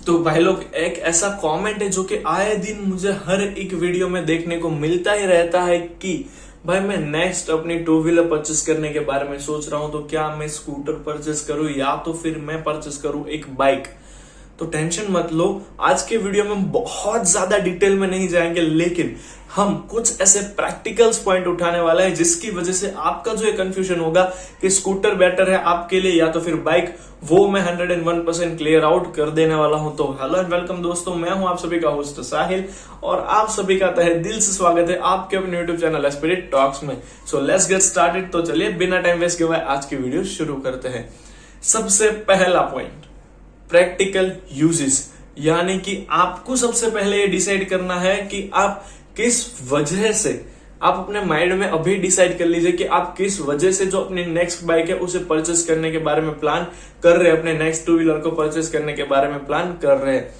तो भाई लोग, एक ऐसा कमेंट है जो कि आए दिन मुझे हर एक वीडियो में देखने को मिलता ही रहता है कि भाई मैं नेक्स्ट अपनी टू व्हीलर परचेस करने के बारे में सोच रहा हूं, तो क्या मैं स्कूटर परचेस करूं या तो फिर मैं परचेस करूं एक बाइक। तो टेंशन मत लो, आज के वीडियो में बहुत ज्यादा डिटेल में नहीं जाएंगे, लेकिन हम कुछ ऐसे प्रैक्टिकल्स पॉइंट उठाने वाला है जिसकी वजह से आपका जो कंफ्यूजन होगा कि स्कूटर बेटर है आपके लिए या तो फिर बाइक, वो मैं 101% क्लियर आउट कर देने वाला हूं। तो हेलो एंड वेलकम दोस्तों, मैं हूं आप सभी का होस्ट साहिल और आप सभी का तहे दिल से स्वागत है आपके अपने यूट्यूब चैनल एस्पिरिट टॉक्स में। So let's get started. तो चलिए बिना टाइम वेस्ट किए हुए आज की वीडियो शुरू करते हैं। सबसे पहला पॉइंट, प्रैक्टिकल यूजेस, यानी कि आपको सबसे पहले ये डिसाइड करना है कि आप किस वजह से, आप अपने माइंड में अभी डिसाइड कर लीजिए कि आप किस वजह से जो अपनी नेक्स्ट बाइक है उसे परचेस करने के बारे में प्लान कर रहे हैं, अपने नेक्स्ट टू व्हीलर को परचेस करने के बारे में प्लान कर रहे हैं।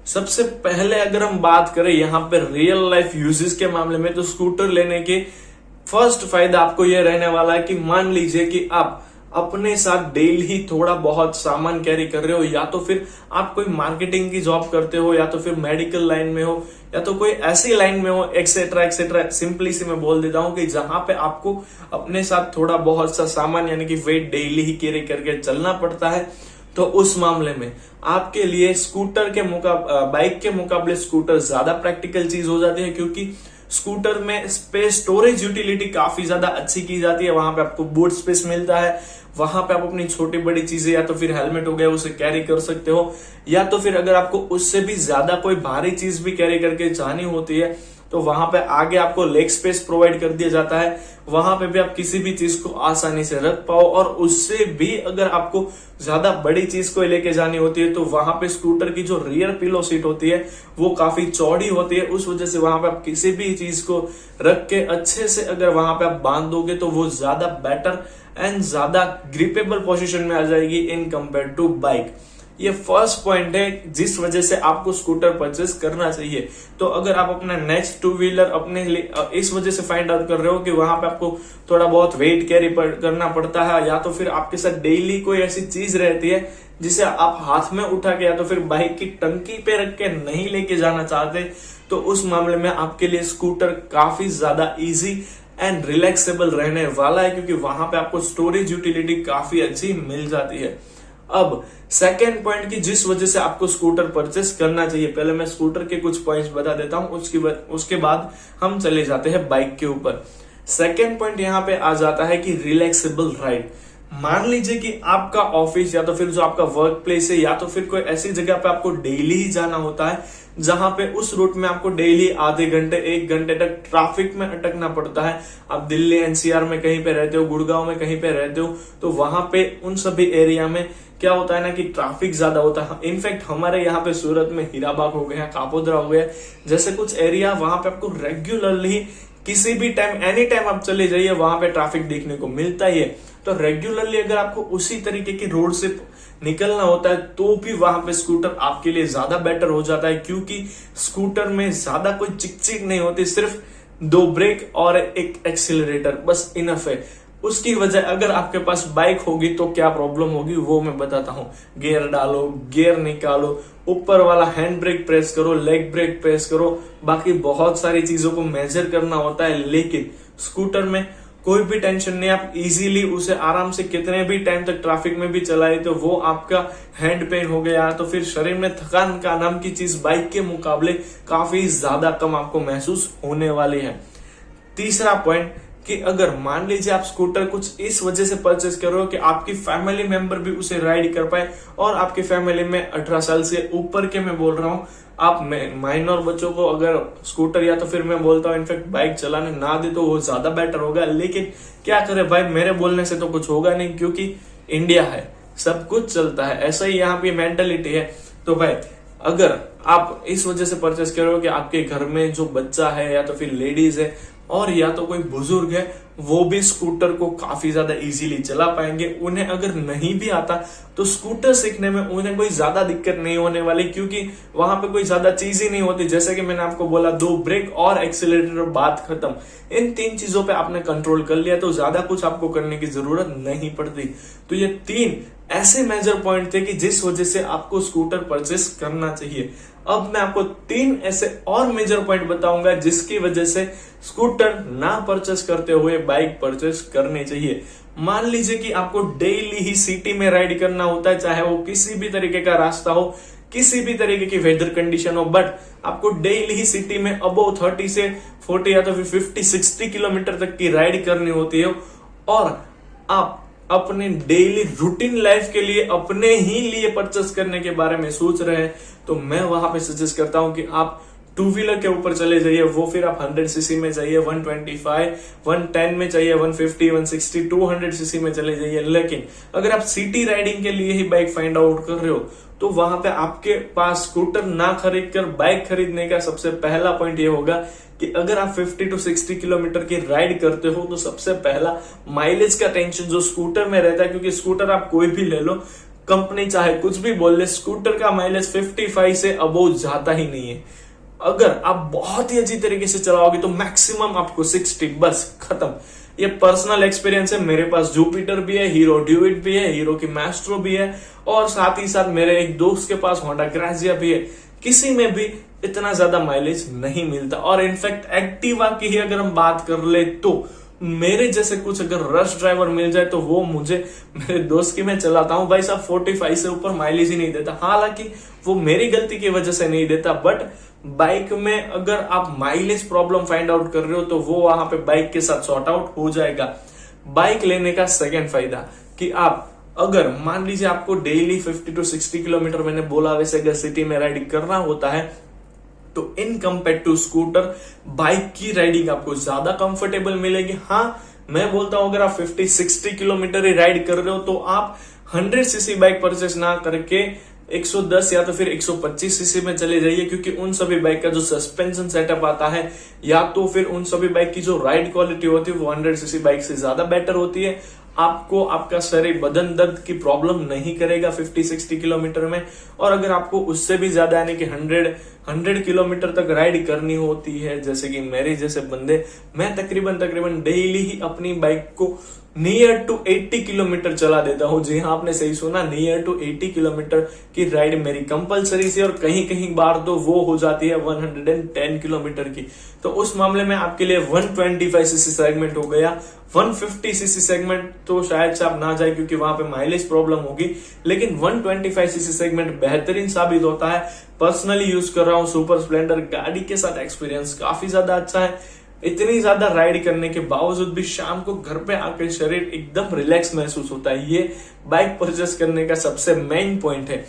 सबसे पहले अगर हम बात करें यहाँ पे रियल लाइफ यूजेस के मामले में, तो स्कूटर लेने के फर्स्ट फायदा आपको यह रहने वाला है कि मान लीजिए कि आप अपने साथ डेली थोड़ा बहुत सामान कैरी कर रहे हो, या तो फिर आप कोई मार्केटिंग की जॉब करते हो, या तो फिर मेडिकल लाइन में हो, या तो कोई ऐसी लाइन में हो, एक्सेट्रा एक्सेट्रा। सिंपली से मैं बोल देता हूं कि जहां पे आपको अपने साथ थोड़ा बहुत सा सामान यानी कि वेट डेली ही कैरी करके चलना पड़ता है, तो उस मामले में आपके लिए स्कूटर के बाइक के मुकाबले स्कूटर ज्यादा प्रैक्टिकल चीज हो जाती है, क्योंकि स्कूटर में स्पेस स्टोरेज यूटिलिटी काफी ज्यादा अच्छी की जाती है। वहां पे आपको बूट स्पेस मिलता है, वहां पे आप अपनी छोटी बड़ी चीजें, या तो फिर हेलमेट हो गया उसे कैरी कर सकते हो, या तो फिर अगर आपको उससे भी ज्यादा कोई भारी चीज भी कैरी करके जानी होती है तो वहां पे आगे आपको लेग स्पेस प्रोवाइड कर दिया जाता है। वहां पे भी आप किसी भी चीज को आसानी से रख पाओ, और उससे भी अगर आपको ज्यादा बड़ी चीज को लेके जानी होती है तो वहां पे स्कूटर की जो रियर पिलो सीट होती है वो काफी चौड़ी होती है। उस वजह से वहां पे आप किसी भी चीज को रख के अच्छे से अगर वहां पे आप बांध दोगे तो वो ज्यादा बेटर एंड ज्यादा ग्रिपेबल पोजीशन में आ जाएगी इन कंपेयर टू बाइक। ये फर्स्ट पॉइंट है जिस वजह से आपको स्कूटर परचेस करना चाहिए। तो अगर आप अपना नेक्स्ट टू व्हीलर अपने लिए इस वजह से फाइंड आउट कर रहे हो कि वहां पे आपको थोड़ा बहुत वेट कैरी करना पड़ता है, या तो फिर आपके साथ डेली कोई ऐसी चीज रहती है जिसे आप हाथ में उठा के या तो फिर बाइक की टंकी पे रख के नहीं लेके जाना चाहते, तो उस मामले में आपके लिए स्कूटर काफी ज्यादा इजी एंड रिलैक्सेबल रहने वाला है, क्योंकि वहां पे आपको स्टोरेज यूटिलिटी काफी अच्छी मिल जाती है। अब सेकेंड पॉइंट की जिस वजह से आपको स्कूटर परचेस करना चाहिए, पहले मैं स्कूटर के कुछ पॉइंट्स बता देता हूं, उसके बाद हम चले जाते हैं बाइक के ऊपर। सेकेंड पॉइंट यहाँ पे आ जाता है कि रिलैक्सेबल राइड। मान लीजिए कि आपका ऑफिस या तो फिर जो आपका वर्क प्लेस है, या तो फिर कोई ऐसी जगह पे आपको डेली ही जाना होता है जहां पे उस रूट में आपको डेली आधे घंटे 1 घंटे तक ट्रैफिक में अटकना पड़ता है। आप दिल्ली एनसीआर में कहीं पे रहते हो, गुड़गांव में कहीं पे रहते हो, तो वहां पे उन सभी एरिया में क्या होता है ना कि ट्रैफिक ज्यादा होता है। इनफैक्ट हमारे यहाँ पे सूरत में हीराबाग हो गया, कापोद्रा हो गया, जैसे कुछ एरिया, वहां पे आपको रेगुलरली किसी भी टाइम एनी टाइम आप चले जाइए वहां पे ट्रैफिक देखने को मिलता ही है। तो रेगुलरली अगर आपको उसी तरीके की रोड से निकलना होता है तो भी वहां पे स्कूटर आपके लिए ज्यादा बेटर हो जाता है, क्योंकि स्कूटर में ज्यादा कोई चिक नहीं होती, सिर्फ 2 ब्रेक और एक एक्सीलरेटर, बस इनफ है। उसकी वजह अगर आपके पास बाइक होगी तो क्या प्रॉब्लम होगी वो मैं बताता हूं। गियर डालो, गियर निकालो, ऊपर वाला हैंड ब्रेक प्रेस करो, लेग ब्रेक प्रेस करो, बाकी बहुत सारी चीजों को मेजर करना होता है। लेकिन स्कूटर में कोई भी टेंशन नहीं, आप इजीली उसे आराम से कितने भी टाइम तक ट्रैफिक में भी चलाए तो वो आपका हैंड पेन हो गया तो फिर शरीर में थकान का नाम की चीज बाइक के मुकाबले काफी ज्यादा कम आपको महसूस होने वाली है। तीसरा पॉइंट कि अगर मान लीजिए आप स्कूटर कुछ इस वजह से परचेस कर रहे हो कि आपकी फैमिली मेंबर भी उसे राइड कर पाए, और आपकी फैमिली में 18 साल से ऊपर के मैं बोल रहा हूं, आप माइनर बच्चों को अगर स्कूटर या तो फिर मैं बोलता हूं इनफैक्ट बाइक चलाने ना दे तो वो ज्यादा बेटर होगा। लेकिन क्या करे भाई, मेरे बोलने से तो कुछ होगा नहीं, क्योंकि इंडिया है, सब कुछ चलता है, ऐसा ही यहाँ पे मेंटेलिटी है। तो भाई अगर आप इस वजह से परचेस कर रहे हो कि आपके घर में जो बच्चा है या तो फिर लेडीज है और या तो कोई बुजुर्ग है, वो भी स्कूटर को काफी ज्यादा इजीली चला पाएंगे। उन्हें अगर नहीं भी आता तो स्कूटर सीखने में उन्हें कोई ज्यादा दिक्कत नहीं होने वाली, क्योंकि वहां पे कोई ज्यादा चीज ही नहीं होती। जैसे कि मैंने आपको बोला 2 ब्रेक और एक्सीलरेटर, बात खत्म। इन 3 चीजों पे आपने कंट्रोल कर लिया तो ज्यादा कुछ आपको करने की जरूरत नहीं पड़ती। तो ये 3 ऐसे मेजर पॉइंट थे कि जिस वजह से आपको स्कूटर परचेस करना चाहिए। अब मैं आपको 3 ऐसे और मेजर पॉइंट बताऊंगा जिसकी वजह से स्कूटर ना परचेस करते हुए बाइक परचेस करनी चाहिए। मान लीजिए कि आपको डेली ही सिटी में राइड करना होता है, चाहे वो किसी भी तरीके का रास्ता हो, किसी भी तरीके की वेदर कंडीशन हो, बट आपको डेली ही सिटी में अबव 30 से 40 या तो फिर 50-60 किलोमीटर तक की राइड करनी होती है और आप अपने डेली रूटीन लाइफ के लिए अपने ही लिए परचेस करने के बारे में सोच रहे हैं, तो मैं वहां पे सजेस्ट करता हूं कि आप टू व्हीलर के ऊपर चले जाइए। वो फिर आप 100 सीसी में चाहिए, 125, 110 में चाहिए, 150, 160, 200 सीसी में चले जाइए। लेकिन अगर आप सिटी राइडिंग के लिए ही बाइक फाइंड आउट कर रहे हो तो वहां पे आपके पास स्कूटर ना खरीद कर बाइक खरीदने का सबसे पहला पॉइंट ये होगा कि अगर आप 50 to 60 किलोमीटर की राइड करते हो तो सबसे पहला माइलेज का टेंशन जो स्कूटर में रहता है, क्योंकि स्कूटर आप कोई भी ले लो, कंपनी चाहे कुछ भी बोल ले, स्कूटर का माइलेज 55 से अबोव जाता ही नहीं है। अगर आप बहुत ही अच्छी तरीके से चलाओगे तो मैक्सिमम आपको 60, बस खत्म। ये पर्सनल एक्सपीरियंस है, मेरे पास जुपिटर भी है, हीरो ड्यूइट भी है, हीरो की मैस्ट्रो भी है और साथ ही साथ मेरे एक दोस्त के पास होंडा ग्राजिया भी है। किसी में भी इतना ज्यादा माइलेज नहीं मिलता। और इनफैक्ट एक्टिवा की ही अगर हम बात कर ले तो मेरे जैसे कुछ अगर रश ड्राइवर मिल जाए तो वो मुझे, मेरे दोस्त की मैं चलाता हूं भाई साहब, 45 से ऊपर माइलेज ही नहीं देता। हालांकि वो मेरी गलती की वजह से नहीं देता, बट बाइक में अगर आप माइलेज प्रॉब्लम फाइंड आउट कर रहे हो तो वो वहां पे बाइक के साथ सॉर्ट आउट हो जाएगा। बाइक लेने का सेकेंड फायदा कि आप अगर मान लीजिए आपको डेली 50 to 60 किलोमीटर, मैंने बोला वैसे अगर सिटी में राइडिंग करना होता है तो in compare to scooter bike की राइडिंग आपको ज्यादा कंफर्टेबल मिलेगी। हाँ, मैं बोलता हूं अगर आप 50-60 किलोमीटर ही राइड कर रहे हो तो आप 100 सीसी बाइक परचेस ना करके 110 या तो फिर 125 सीसी में चले जाइए, क्योंकि उन सभी बाइक का जो सस्पेंशन सेटअप आता है या तो फिर उन सभी बाइक की जो राइड क्वालिटी होती है वो 100 सीसी बाइक से ज्यादा बेटर होती है। आपको आपका शरीर बदन दर्द की प्रॉब्लम नहीं करेगा 50-60 किलोमीटर में। और अगर आपको उससे भी ज्यादा यानी कि 100 किलोमीटर तक राइड करनी होती है, जैसे कि मेरे जैसे बंदे, मैं तकरीबन डेली ही अपनी बाइक को नियर टू 80 किलोमीटर चला देता हूं। जी हाँ, आपने सही सुना, नियर टू 80 किलोमीटर की राइड मेरी कंपलसरी से, और कहीं कहीं बार तो वो हो जाती है 110 किलोमीटर की। तो उस मामले में आपके लिए 125 सीसी सेगमेंट हो गया। 150 सीसी सेगमेंट तो शायद से आप ना जाए क्योंकि वहां पे माइलेज प्रॉब्लम होगी, लेकिन 125 सीसी सेगमेंट बेहतरीन साबित होता है। पर्सनली यूज कर रहा हूं सुपर स्प्लेंडर, गाड़ी के साथ एक्सपीरियंस काफी ज्यादा अच्छा है। इतनी ज्यादा राइड करने के बावजूद भी शाम को घर पे आकर शरीर एकदम रिलैक्स महसूस होता है। ये बाइक परचेस करने का सबसे मेन पॉइंट है।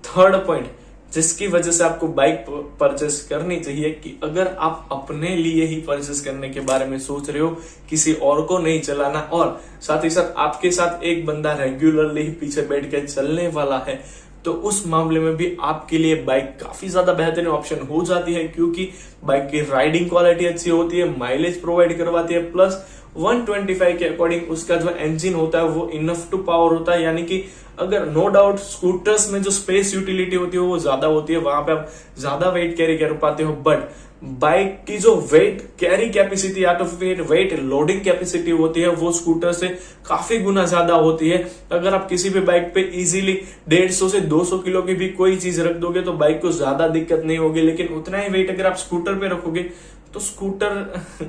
थर्ड पॉइंट जिसकी वजह से आपको बाइक परचेस करनी चाहिए कि अगर आप अपने लिए ही परचेस करने के बारे में सोच रहे हो, किसी और को नहीं चलाना, और साथ ही साथ आपके साथ एक बंदा रेगुलरली ही पीछे बैठ के चलने वाला है, तो उस मामले में भी आपके लिए बाइक काफी ज्यादा बेहतरीन ऑप्शन हो जाती है, क्योंकि बाइक की राइडिंग क्वालिटी अच्छी होती है, माइलेज प्रोवाइड करवाती है, प्लस 125 के अकॉर्डिंग उसका जो इंजन होता है वो इनफ टू पावर होता है। यानी कि अगर नो डाउट स्कूटर्स में जो स्पेस यूटिलिटी होती है वो ज्यादा होती है, वहां पे आप ज्यादा वेट कैरी कर पाते हो, बट बाइक की जो वेट कैरी कैपेसिटी या तो फिर वेट लोडिंग कैपेसिटी होती है वो स्कूटर से काफी गुना ज्यादा होती है। अगर आप किसी भी बाइक पे इजीली 150 से 200 किलो की भी कोई चीज रख दोगे तो बाइक को ज्यादा दिक्कत नहीं होगी, लेकिन उतना ही वेट अगर आप स्कूटर पे रखोगे तो स्कूटर,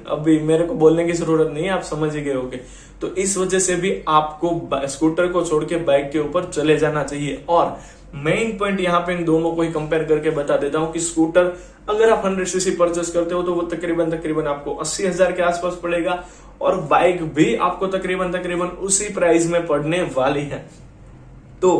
अभी मेरे को बोलने की जरूरत नहीं है, आप समझ ही गए होगे। तो इस वजह से भी आपको स्कूटर को छोड़ के बाइक के ऊपर चले जाना चाहिए। और मेन पॉइंट यहाँ पे इन दोनों को ही कंपेयर करके बता देता हूं कि स्कूटर अगर आप 100 सीसी परचेस करते हो तो वो तकरीबन आपको 80,000 के आसपास पड़ेगा, और बाइक भी आपको तकरीबन उसी प्राइस में पड़ने वाली है। तो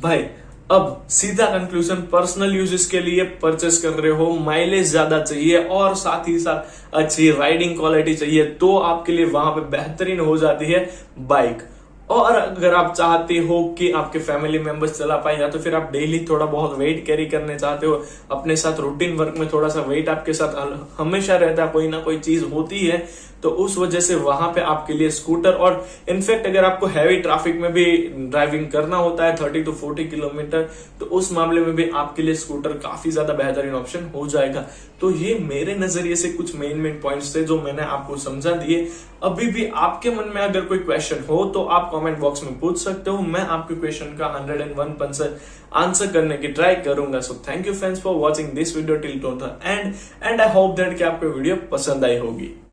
भाई अब सीधा कंक्लूजन, पर्सनल यूजेस के लिए परचेस कर रहे हो, माइलेज ज्यादा चाहिए और साथ ही साथ अच्छी राइडिंग क्वालिटी चाहिए, तो आपके लिए वहां पे बेहतरीन हो जाती है बाइक। और अगर आप चाहते हो कि आपके फैमिली मेंबर्स चला पाए, या तो फिर आप डेली थोड़ा बहुत वेट कैरी करने चाहते हो, अपने साथ रूटीन वर्क में थोड़ा सा वेट आपके साथ हमेशा रहता है, कोई ना कोई चीज होती है, तो उस वजह से वहां पे आपके लिए स्कूटर, और इनफैक्ट अगर आपको हैवी ट्रैफिक में भी ड्राइविंग करना होता है 30 to 40 किलोमीटर, तो उस मामले में भी आपके लिए स्कूटर काफी ज्यादा बेहतरीन ऑप्शन हो जाएगा। तो ये मेरे नजरिए से कुछ मेन पॉइंट्स थे जो मैंने आपको समझा दिए। अभी भी आपके मन में अगर कोई क्वेश्चन हो तो आप कमेंट बॉक्स में पूछ सकते हो, मैं आपके क्वेश्चन का 101% आंसर करने की ट्राई करूंगा। So thank you friends for watching this video till two the and I hope that कि आपको वीडियो पसंद आई होगी।